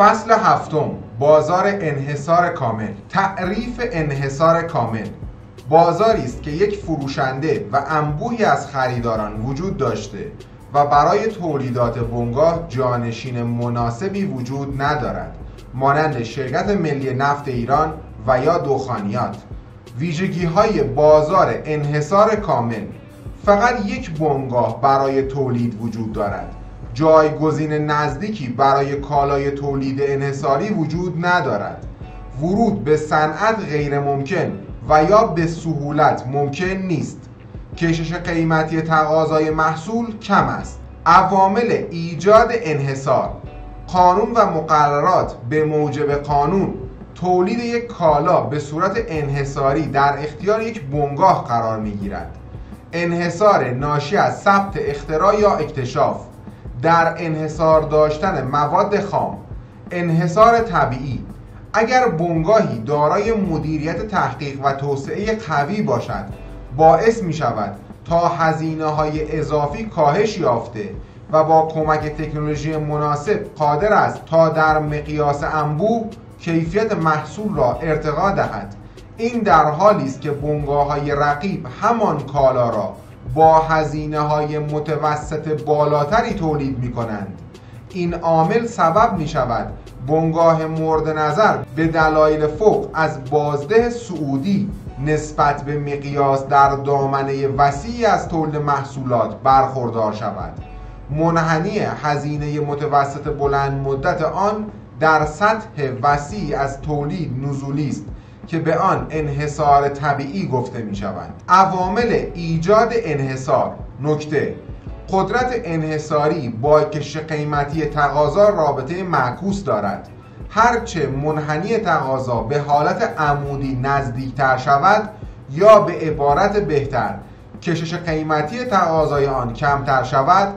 فصل هفتم، بازار انحصار کامل. تعریف انحصار کامل: بازاری است که یک فروشنده و انبوهی از خریداران وجود داشته و برای تولیدات بنگاه جانشین مناسبی وجود ندارد، مانند شرکت ملی نفت ایران و یا دخانیات. ویژگی‌های بازار انحصار کامل: فقط یک بنگاه برای تولید وجود دارد. جایگزین نزدیکی برای کالای تولید انحصاری وجود ندارد. ورود به صنعت غیر ممکن و یا به سهولت ممکن نیست. کشش قیمتی تقاضای محصول کم است. عوامل ایجاد انحصار: قانون و مقررات به موجب قانون تولید یک کالا به صورت انحصاری در اختیار یک بنگاه قرار می‌گیرد. انحصار ناشی از ثبت اختراع یا اکتشاف، در انحصار داشتن مواد خام. انحصار طبیعی: اگر بنگاهی دارای مدیریت تحقیق و توسعه قوی باشد، باعث می شود تا هزینه‌های اضافی کاهش یافته و با کمک تکنولوژی مناسب قادر است تا در مقیاس انبوه کیفیت محصول را ارتقا دهد. این در حالی است که بنگاه‌های رقیب همان کالا را با هزینه‌های متوسط بالاتری تولید می‌کنند. این عامل سبب می‌شود بنگاه مورد نظر به دلایل فوق از بازده سعودی نسبت به مقیاس در دامنه وسیعی از تولید محصولات برخوردار شود. منحنی هزینه متوسط بلند مدت آن در سطح وسیع از تولید نزولی است که به آن انحصار طبیعی گفته می شود. عوامل ایجاد انحصار: نکته: قدرت انحصاری با کشش قیمتی تقاضا رابطه معکوس دارد. هرچه منحنی تقاضا به حالت عمودی نزدیکتر شود، یا به عبارت بهتر کشش قیمتی تقاضای آن کمتر شود،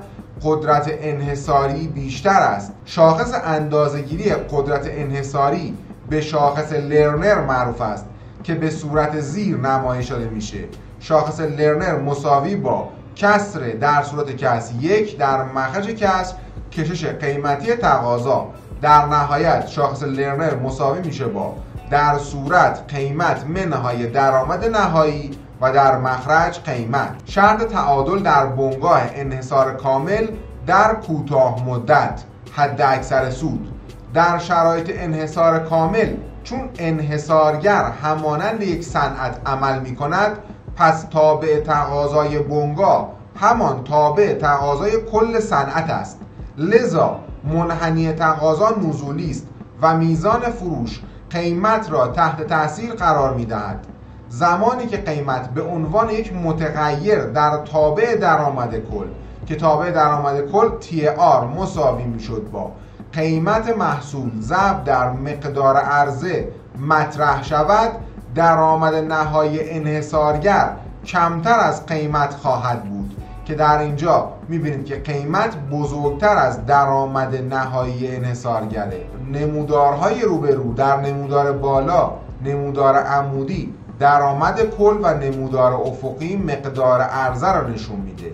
قدرت انحصاری بیشتر است. شاخص اندازه‌گیری قدرت انحصاری به شاخص لرنر معروف است که به صورت زیر نمایش داده میشه. شاخص لرنر مساوی با کسر در صورت کسر 1 در مخرج کسر کشش قیمتی تقاضا. در نهایت شاخص لرنر مساوی میشه با در صورت قیمت منهای درآمد نهایی و در مخرج قیمت. شرط تعادل در بنگاه انحصار کامل در کوتاه مدت: حد اکثر سود. در شرایط انحصار کامل، چون انحصارگر همانند یک صنعت عمل می کند، پس تابع تقاضای بنگاه همان تابع تقاضای کل صنعت است. لذا منحنی تقاضا نزولی است و میزان فروش قیمت را تحت تاثیر قرار می دهد. زمانی که قیمت به عنوان یک متغیر در تابع درآمد کل که تابع درآمد کل TR مساوی می شد با قیمت محصول ضرب در مقدار عرضه مطرح شود، درآمد نهایی انحصارگر کمتر از قیمت خواهد بود که در اینجا میبینید که قیمت بزرگتر از درآمد نهایی انحصارگره. نمودارهای روبرو در نمودار بالا، نمودار عمودی درآمد کل و نمودار افقی مقدار عرضه را نشون میده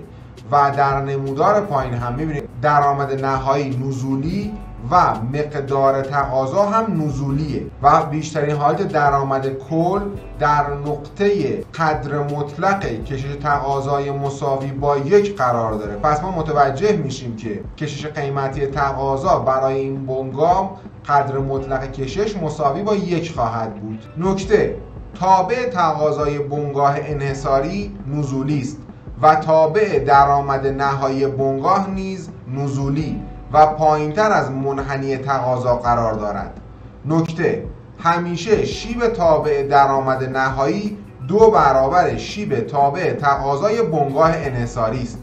و در نمودار پایین هم میبینید درآمد نهایی نزولی و مقدار تقاضا هم نزولیه و بیشترین حالت درآمد کل در نقطه قدر مطلق کشش تقاضای مساوی با 1 قرار داره. پس ما متوجه میشیم که کشش قیمتی تقاضا برای این بنگاه قدر مطلق کشش مساوی با 1 خواهد بود. نکته: تابع تقاضای بنگاه انحصاری نزولی است و تابع درآمد نهایی بنگاه نیز نزولی و پایینتر از منحنی تقاضا قرار دارد. نکته: همیشه شیب تابع درآمد نهایی 2 برابر شیب تابع تقاضای بنگاه انحصاری است.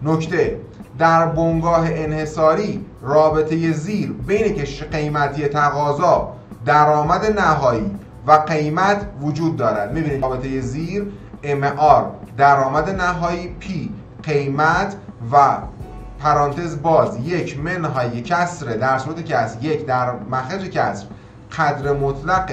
نکته: در بنگاه انحصاری رابطه زیر بین کشش قیمتی تقاضا، درآمد نهایی و قیمت وجود دارد. می‌بینید رابطه زیر MR درآمد نهایی، P قیمت و پرانتز باز 1 منهای کسر در صورت کسر 1 در مخرج کسر قدر مطلق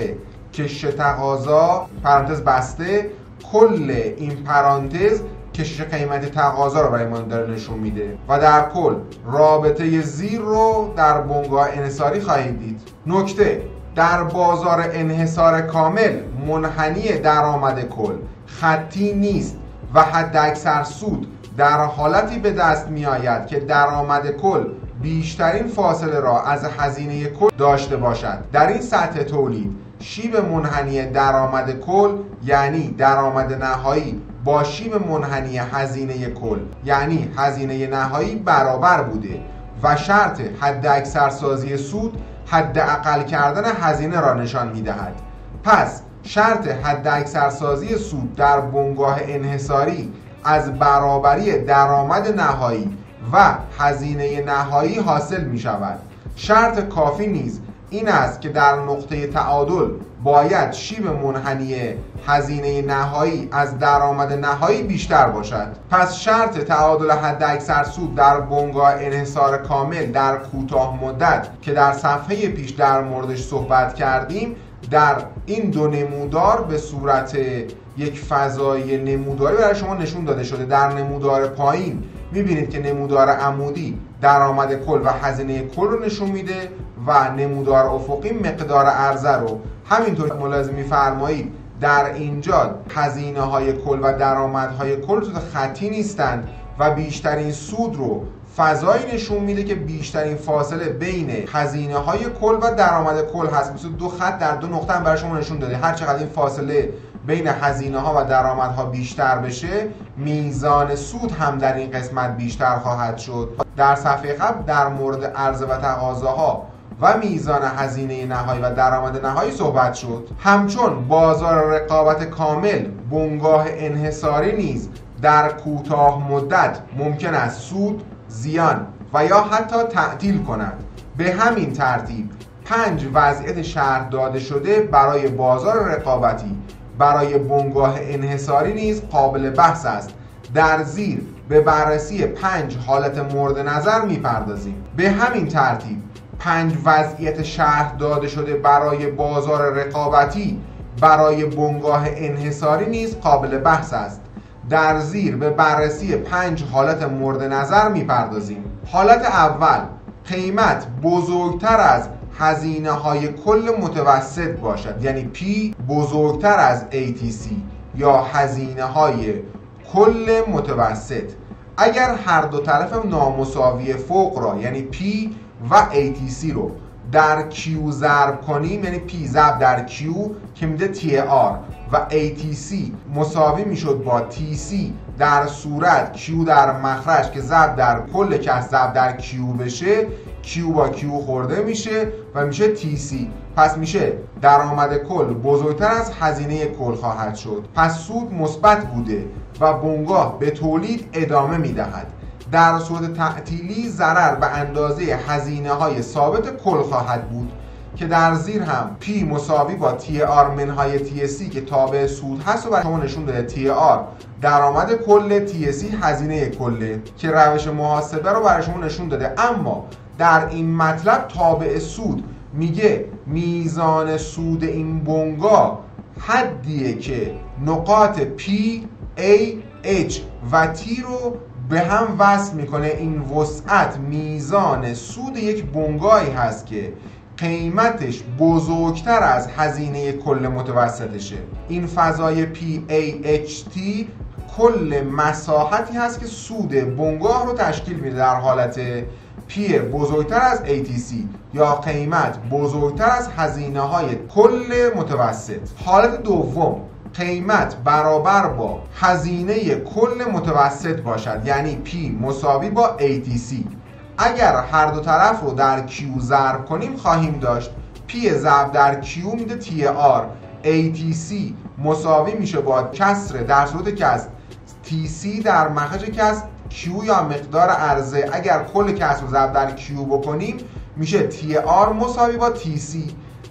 کشش تقاضا پرانتز بسته. کل این پرانتز کشش قیمت تقاضا رو برای ما داره نشون میده و در کل رابطه زیر رو در بنگاه انحصاری خواهید دید. نکته: در بازار انحصار کامل منحنی درآمد کل خطی نیست و حداکثر سود در حالتی به دست می آید که درآمد کل بیشترین فاصله را از هزینه کل داشته باشد. در این سطح تولید شیب منحنی درآمد کل یعنی درآمد نهایی با شیب منحنی هزینه کل یعنی هزینه نهایی برابر بوده و شرط حداکثر سازی سود حداقل کردن هزینه را نشان می‌دهد. پس شرط حداکثر سازی سود در بنگاه انحصاری از برابری درآمد نهایی و هزینه نهایی حاصل می شود. شرط کافی نیز این است که در نقطه تعادل باید شیب منحنی هزینه نهایی از درآمد نهایی بیشتر باشد. پس شرط تعادل حداکثر سود در بنگاه انحصار کامل در کوتاه مدت که در صفحه پیش در موردش صحبت کردیم در این دو نمودار به صورت یک فضای نموداری برای شما نشون داده شده. در نمودار پایین میبینید که نمودار عمودی درآمد کل و هزینه کل رو نشون میده و نمودار افقی مقدار عرضه رو. همینطور ملاحظه میفرمایید در اینجا هزینه های کل و درآمدهای کل خطی نیستند و بیشترین سود رو فضایی نشون میده که بیشترین فاصله بین هزینه های کل و درآمد کل هست. مثل دو خط در دو نقطه هم برای شما نشون داده. هر چقدر این فاصله بین هزینه ها و درآمدها بیشتر بشه میزان سود هم در این قسمت بیشتر خواهد شد. در صفحه قبل در مورد عرضه و تقاضاها و میزان هزینه نهایی و درآمد نهایی صحبت شد. همچون بازار رقابت کامل بنگاه انحصاری نیز در کوتاه مدت ممکن است سود، زیان و یا حتی تعطیل کند. به همین ترتیب 5 وضعیت شرح داده شده برای بازار رقابتی برای بنگاه انحصاری نیز قابل بحث است. در زیر به بررسی 5 حالت مورد نظر میپردازیم. به همین ترتیب 5 وضعیت شرح داده شده برای بازار رقابتی برای بنگاه انحصاری نیز قابل بحث است. در زیر به بررسی 5 حالت مورد نظر میپردازیم. حالت اول: قیمت بزرگتر از هزینه های کل متوسط باشد، یعنی P بزرگتر از ATC یا هزینه های کل متوسط. اگر هر دو طرف نامساوی فوق را یعنی P و ATC رو در Q ضرب کنیم، یعنی P ضرب در Q که میده TR و ATC مساوی میشد با TC در صورت Q در مخرج که ضرب در کل کس ضرب در Q بشه، Q با Q خورده میشه و میشه TC. پس میشه درآمد کل بزرگتر از هزینه کل خواهد شد. پس سود مثبت بوده و بنگاه به تولید ادامه میدهد. در صورت تعطیلی ضرر به اندازه هزینه های ثابت کل خواهد بود که در زیر هم P مساوی با TR منهای TC که تابع سود هست و برای شما نشون داده. TR درآمد کل، TC هزینه کله که روش محاسبه رو برای شما نشون داده. اما در این مطلب تابع سود میگه میزان سود این بنگاه حدیه که نقاط P، A، H و T رو به هم وصل میکنه. این وسعت میزان سود یک بنگاهی هست که قیمتش بزرگتر از هزینه کل متوسطشه. این فضای PAHT کل مساحتی هست که سود بنگاه رو تشکیل میده در حالت P بزرگتر از ATC یا قیمت بزرگتر از هزینه های کل متوسط. حالت دوم: قیمت برابر با هزینه کل متوسط باشد، یعنی P مساوی با ATC. اگر هر دو طرف رو در Q ضرب کنیم خواهیم داشت P ضرب در Q میده TR، ATC مساوی میشه با کسر در صورت که از TC در مخرج کسر Q یا مقدار عرضه. اگر کل کسر رو ضرب در Q بکنیم میشه TR مساوی با TC.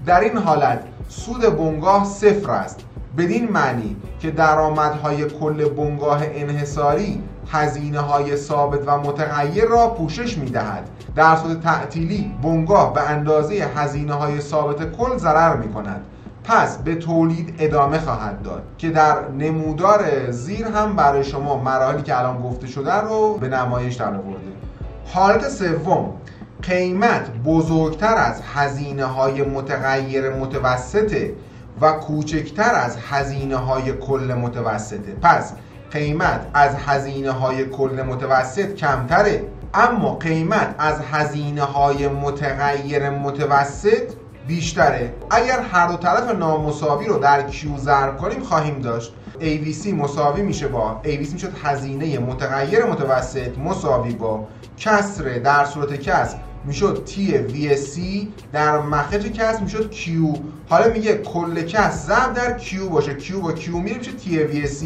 در این حالت سود بنگاه صفر است، بدین معنی که درآمدهای کل بنگاه انحصاری هزینه‌های ثابت و متغیر را پوشش می‌دهد. در صورت تعطیلی بنگاه به اندازه هزینه‌های ثابت کل ضرر می‌کند پس به تولید ادامه خواهد داد که در نمودار زیر هم برای شما مراحلی که الان گفته شده رو به نمایش در آورده. حالت سوم، قیمت بزرگتر از هزینه‌های متغیر متوسطه و کوچکتر از هزینه‌های کل متوسطه. پس قیمت از هزینه‌های کل متوسط کمتره، اما قیمت از هزینه‌های متغیر متوسط بیشتره. اگر هر دو طرف نامساوی رو در Q ضرب کنیم خواهیم داشت AVC مساوی میشه با AVC میشد هزینه متغیر متوسط مساوی با کسر در صورت کسر میشد T VSC در مخرج کسر میشد Q. حالا میگه کل کسر ضرب در Q باشه، Q با Q میره میشه T VSC.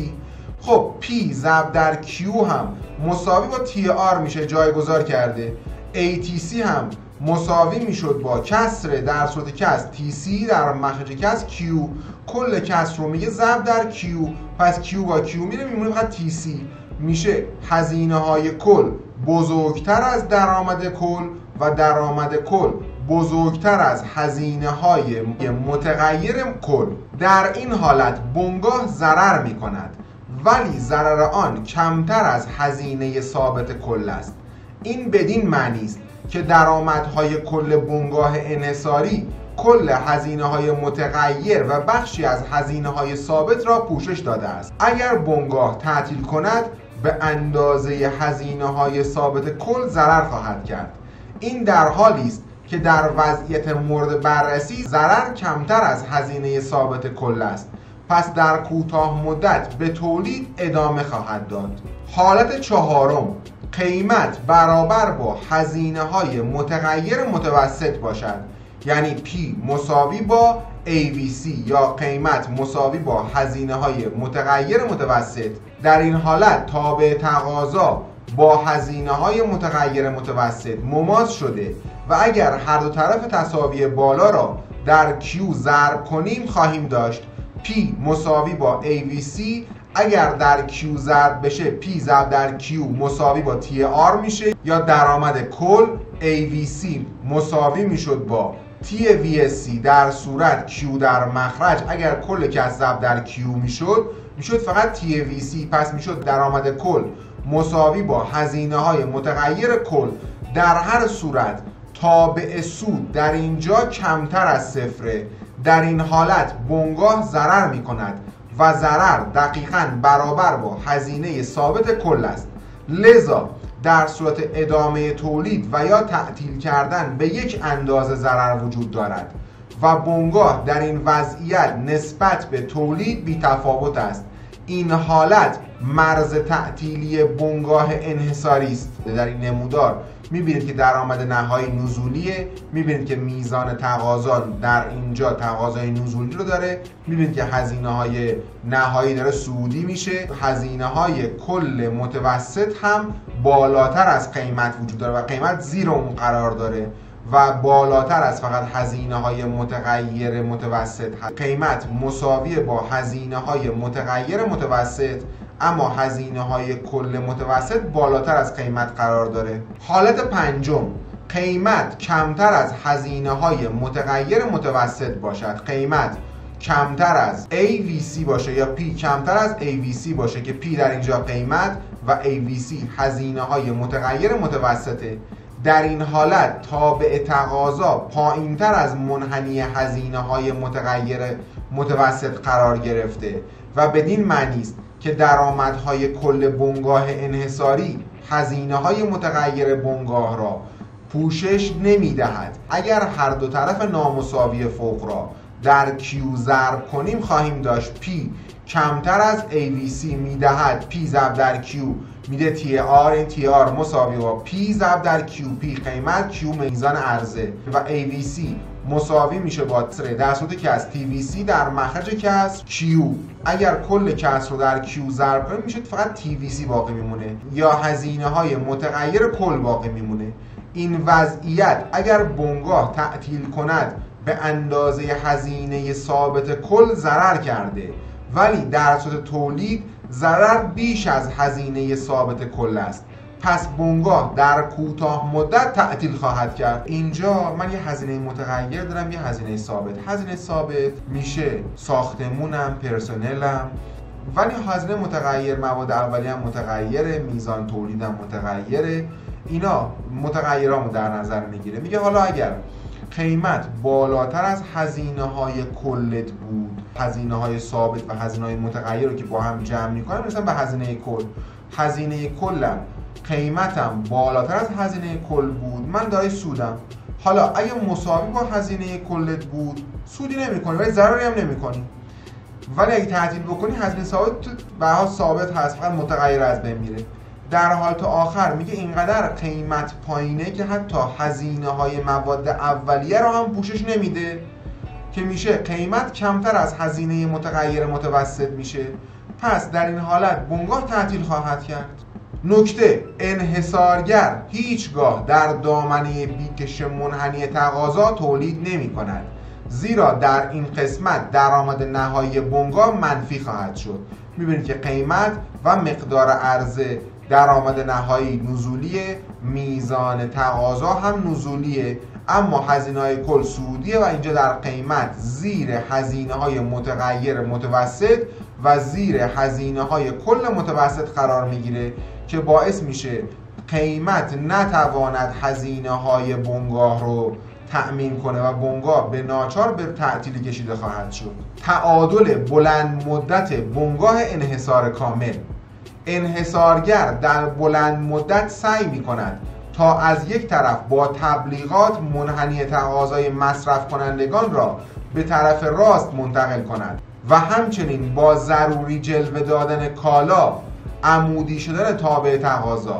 خب P ضرب در Q هم مساوی با TR میشه، جایگذار کرده. ATC هم مساوی میشد با کسر در صورت کسر TC در مخرج کسر Q. کل کسر رو میگه ضرب در Q، پس Q با Q میره میمونه فقط TC. میشه هزینه های کل بزرگتر از درآمد کل و درآمد کل بزرگتر از هزینه های متغیر کل. در این حالت بنگاه ضرر می کند ولی ضرر آن کمتر از هزینه ثابت کل است. این بدین معنی است که درآمدهای کل بنگاه انحصاری کل هزینه‌های متغیر و بخشی از هزینه‌های ثابت را پوشش داده است. اگر بنگاه تعطیل کند به اندازه هزینه‌های ثابت کل ضرر خواهد کرد. این در حالی است که در وضعیت مورد بررسی ضرر کمتر از هزینه ثابت کل است، پس در کوتاه مدت به تولید ادامه خواهد داد. حالت چهارم، قیمت برابر با هزینه‌های متغیر متوسط باشد، یعنی P مساوی با AVC یا قیمت مساوی با هزینه‌های متغیر متوسط. در این حالت تابع تقاضا با هزینه‌های متغیر متوسط مماس شده و اگر هر دو طرف تساوی بالا را در Q ضرب کنیم خواهیم داشت P مساوی با AVC. اگر در Q ضرب بشه P ضرب در Q مساوی با TR میشه، یا درآمد کل AVC مساوی میشد با T VSC در صورت Q در مخرج. اگر کل کسر ضرب در Q میشد فقط T VC، پس میشد درآمد کل مساوی با هزینه های متغیر کل. در هر صورت تابع سود در اینجا کمتر از صفره. در این حالت بنگاه ضرر می کند و ضرر دقیقاً برابر با هزینه ثابت کل است. لذا در صورت ادامه تولید و یا تعطیل کردن به یک اندازه ضرر وجود دارد و بنگاه در این وضعیت نسبت به تولید بی‌تفاوت است. این حالت مرز تعطیلی بنگاه انحصاری است. در این نمودار میبینید که درآمد نهایی نزولیه، میبینید که میزان تقاضا در اینجا تقاضای نزولی رو داره، میبینید که هزینه های نهایی داره صعودی میشه، هزینه های کل متوسط هم بالاتر از قیمت وجود داره و قیمت زیر اون قرار داره و بالاتر از فقط هزینه های متغیر متوسط. قیمت مساوی با هزینه های متغیر متوسط، اما هزینه های کل متوسط بالاتر از قیمت قرار داره. حالت پنجم، قیمت کمتر از هزینه های متغیر متوسط باشد. قیمت کمتر از AVC باشه یا P کمتر از AVC باشه که P در اینجا قیمت و AVC هزینه های متغیر متوسطه. در این حالت تابع تقاضا پایینتر از منحنی هزینه های متغیر متوسط قرار گرفته و بدین معنی است که درآمدهای کل بنگاه انحصاری هزینه های متغیر بنگاه را پوشش نمی دهد. اگر هر دو طرف نامساوی فوق را در Q ضرب کنیم خواهیم داشت P کمتر از AVC می دهد P ضرب در Q میده TR، این TR مساوی با P ضرب در QP قیمت، Q میزان عرضه و AVC مساوی میشه با در صورتی که از TVC در مخرج کسر Q. اگر کل کسر رو در Q ضرب کنیم میشه فقط TVC باقی میمونه یا هزینه های متغیر کل باقی میمونه. این وضعیت اگر بنگاه تعطیل کند به اندازه هزینه ثابت کل ضرر کرده، ولی در صورت تولید ضرر بیش از هزینه ثابت کل است. پس بنگاه در کوتاه مدت تعطیل خواهد کرد. اینجا من یه هزینه متغیر دارم، یه هزینه ثابت. هزینه ثابت میشه ساختمونم، پرسنلم، ولی هزینه متغیر مواد اولیه هم متغیره، میزان تولیدم متغیره. اینا متغیرامو در نظر میگیره. میگه حالا اگر قیمت بالاتر از هزینه‌های کلت بود، هزینه‌های ثابت و هزینه‌های متغیر رو که با هم جمع می‌کنم مثلا به هزینه کل، هزینه کلم قیمتم بالاتر از هزینه کل بود، من دارای سودم. حالا اگه مساوی با هزینه کلت بود، سودی نمی‌کنی ولی ضرری هم نمی‌کنی. ولی اگه تعطیل بکنی هزینه ثابت به هر حال ثابت هست، فقط متغیر از بین میره. در حالت آخر میگه اینقدر قیمت پایینه که حتی هزینه‌های مواد اولیه رو هم پوشش نمیده، که میشه قیمت کمتر از هزینه متغیر متوسط میشه. پس در این حالت بنگاه تعطیل خواهد کرد. نکته: انحصارگر هیچگاه در دامنه بیکش منحنی تقاضا تولید نمی کند، زیرا در این قسمت درآمد نهایی بنگاه منفی خواهد شد. میبینید که قیمت و مقدار عرضه درآمد نهایی نزولیه، میزان تقاضا هم نزولیه، اما هزینه‌های کل سودیه و اینجا در قیمت زیر هزینه‌های متغیر متوسط و زیر هزینه‌های کل متوسط قرار میگیره که باعث میشه قیمت نتواند هزینه‌های بنگاه رو تأمین کنه و بنگاه به ناچار به تعطیل کشیده خواهد شد. تعادل بلند مدت بنگاه انحصار کامل: انحصارگر در بلند مدت سعی می کند تا از یک طرف با تبلیغات منحنی تقاضای مصرف کنندگان را به طرف راست منتقل کند و همچنین با ضروری جلوه دادن کالا عمودی شدن تابع تقاضا،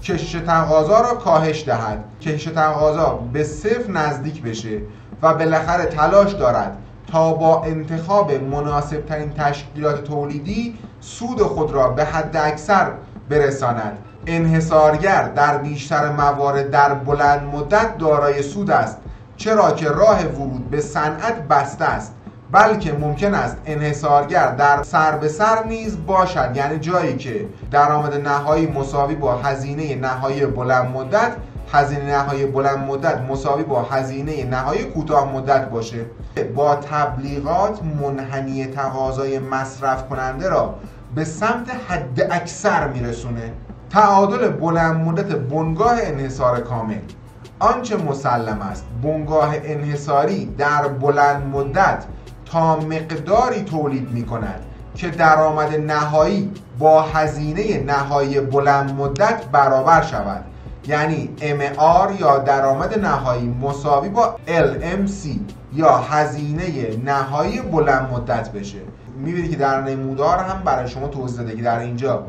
کشش تقاضا را کاهش دهد، کشش تقاضا به صفر نزدیک بشه و بالاخره تلاش دارد تا با انتخاب مناسب ترین تشکیلات تولیدی سود خود را به حد اکثر برساند. انحصارگر در بیشتر موارد در بلند مدت دارای سود است، چرا که راه ورود به صنعت بسته است، بلکه ممکن است انحصارگر در سر به سر نیز باشد، یعنی جایی که درآمد نهایی مساوی با هزینه نهایی بلند مدت، هزینه نهایی بلند مدت مساوی با هزینه نهایی کوتاه مدت باشه. با تبلیغات منحنی تقاضای مصرف کننده را به سمت حد اکثر میرسونه. تعادل بلند مدت بنگاه انحصار کامل: آنچه مسلم است بنگاه انحصاری در بلند مدت تا مقداری تولید می کند که درآمد نهایی با هزینه نهایی بلند مدت برابر شود، یعنی MR یا درآمد نهایی مساوی با LMC یا هزینه نهایی بلند مدت بشه. می‌بینید که در نمودار هم برای شما توضیح داده که در اینجا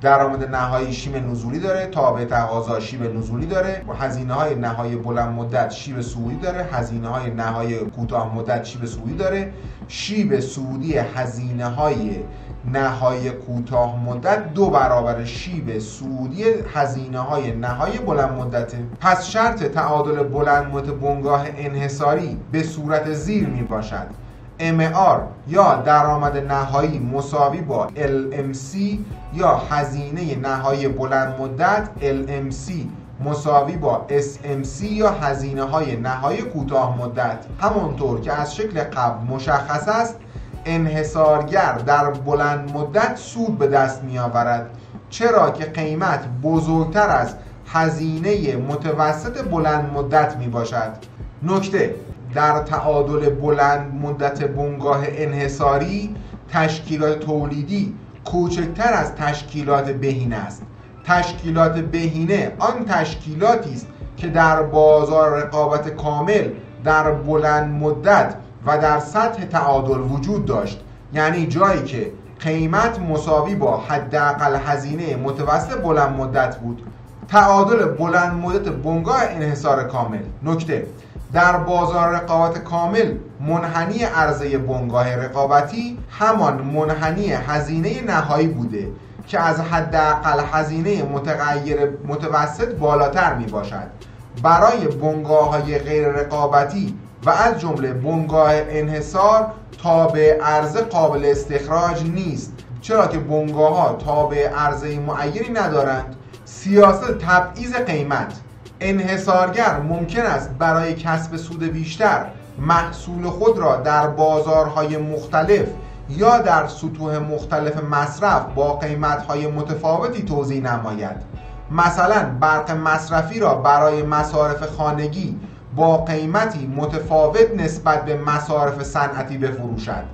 درآمد نهایی شیب نزولی داره، تابع تقاضا شیب نزولی داره، هزینه‌های نهایی بلند مدت شیب صعودی داره، هزینه‌های نهایی کوتاه مدت شیب صعودی داره. شیب صعودی هزینه‌های نهایی کوتاه مدت 2 برابر شیب صعودی هزینه‌های نهایی بلند مدته. پس شرط تعادل بلند مدت بنگاه انحصاری به صورت زیر می باشد: MR یا درآمد نهایی مساوی با LMC یا هزینه نهایی بلند مدت LMC مساوی با SMC یا هزینه های نهایی کوتاه مدت. همونطور که از شکل قبل مشخص است، انحصارگر در بلند مدت سود به دست می آورد، چرا که قیمت بزرگتر از هزینه متوسط بلند مدت می باشد. نکته: در تعادل بلند مدت بنگاه انحصاری تشکیلات تولیدی کوچکتر از تشکیلات بهینه است. تشکیلات بهینه آن تشکیلاتی است که در بازار رقابت کامل در بلند مدت و در سطح تعادل وجود داشت، یعنی جایی که قیمت مساوی با حداقل هزینه متوسط بلند مدت بود. تعادل بلند مدت بنگاه انحصار کامل: نکته: در بازار رقابت کامل منحنی عرضه بنگاه رقابتی همان منحنی هزینه نهایی بوده که از حداقل هزینه متغیر متوسط بالاتر می باشد. برای بنگاه‌های غیر رقابتی و از جمله بنگاه انحصار تابع عرضه قابل استخراج نیست، چرا که بنگاه‌ها تابع عرضه معینی ندارند. سیاست تبعیض قیمت. انحصارگر ممکن است برای کسب سود بیشتر محصول خود را در بازارهای مختلف یا در سطوح مختلف مصرف با قیمت‌های متفاوتی توزیع نماید. مثلا برق مصرفی را برای مصارف خانگی با قیمتی متفاوت نسبت به مصارف صنعتی بفروشد.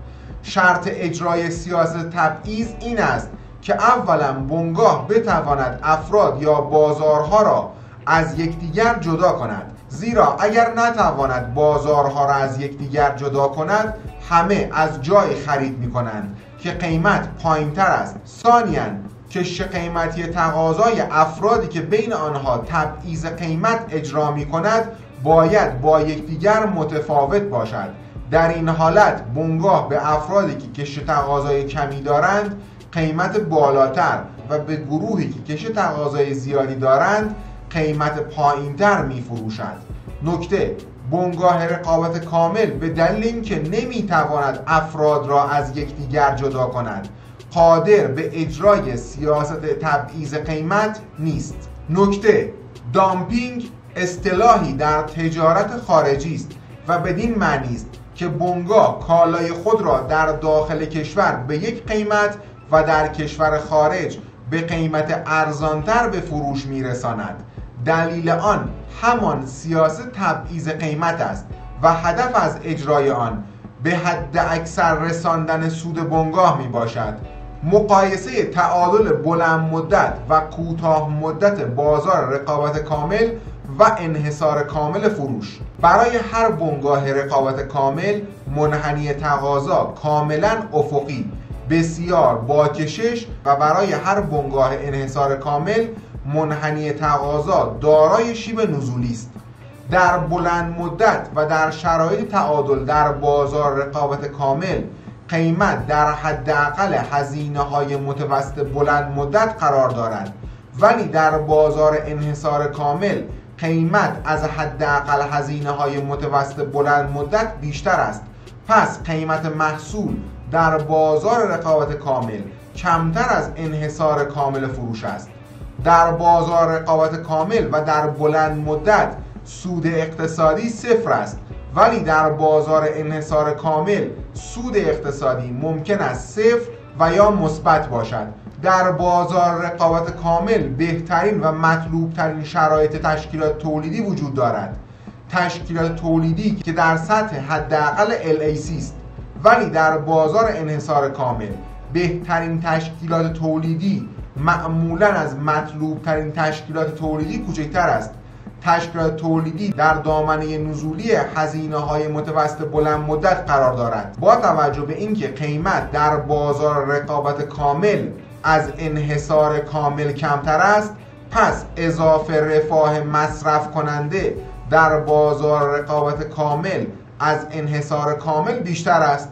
شرط اجرای سیاست تبعیض این است که اولا بنگاه بتواند افراد یا بازارها را از یکدیگر جدا کند، زیرا اگر نتواند بازارها را از یکدیگر جدا کند همه از جای خرید می کنند که قیمت پایین تر است. ثانیاً کشش قیمتی تقاضای افرادی که بین آنها تبعیض قیمت اجرا می کند باید با یکدیگر متفاوت باشد. در این حالت بنگاه به افرادی که کشش تقاضای کمی دارند قیمت بالاتر و به گروهی که کشش تقاضای زیادی دارند قیمت پایینتر می فروشد. نکته: بنگاه رقابت کامل به دلیل اینکه نمی تواند افراد را از یکدیگر جدا کند قادر به اجرای سیاست تبعیض قیمت نیست. نکته: دامپینگ اصطلاحی در تجارت خارجی است و بدین معنی است که بنگاه کالای خود را در داخل کشور به یک قیمت و در کشور خارج به قیمت ارزانتر به فروش میرساند. دلیل آن همان سیاست تبعیض قیمت است و هدف از اجرای آن به حد اکثر رساندن سود بنگاه می باشد. مقایسه تعادل بلند مدت و کوتاه مدت بازار رقابت کامل و انحصار کامل فروش. برای هر بنگاه رقابت کامل منحنی تقاضا کاملا افقی بسیار باکشش و برای هر بنگاه انحصار کامل منحنی تقاضا دارای شیب نزولی است. در بلند مدت و در شرایط تعادل در بازار رقابت کامل قیمت در حداقل هزینه‌های متوسط بلند مدت قرار دارد، ولی در بازار انحصار کامل قیمت از حداقل هزینه‌های متوسط بلند مدت بیشتر است. پس قیمت محصول در بازار رقابت کامل کمتر از انحصار کامل فروش است. در بازار رقابت کامل و در بلند مدت سود اقتصادی صفر است، ولی در بازار انحصار کامل سود اقتصادی ممکن است صفر و یا مثبت باشد. در بازار رقابت کامل بهترین و مطلوب ترین شرایط تشکیلات تولیدی وجود دارد. تشکیلات تولیدی که در سطح حداقل LAC است، ولی در بازار انحصار کامل بهترین تشکیلات تولیدی معمولاً از مطلوب ترین تشکیلات تولیدی کوچکتر است. تشکیلات تولیدی در دامنه نزولی هزینه‌های متوسط بلند مدت قرار دارد. با توجه به اینکه قیمت در بازار رقابت کامل از انحصار کامل کمتر است، پس اضافه رفاه مصرف کننده در بازار رقابت کامل از انحصار کامل بیشتر است.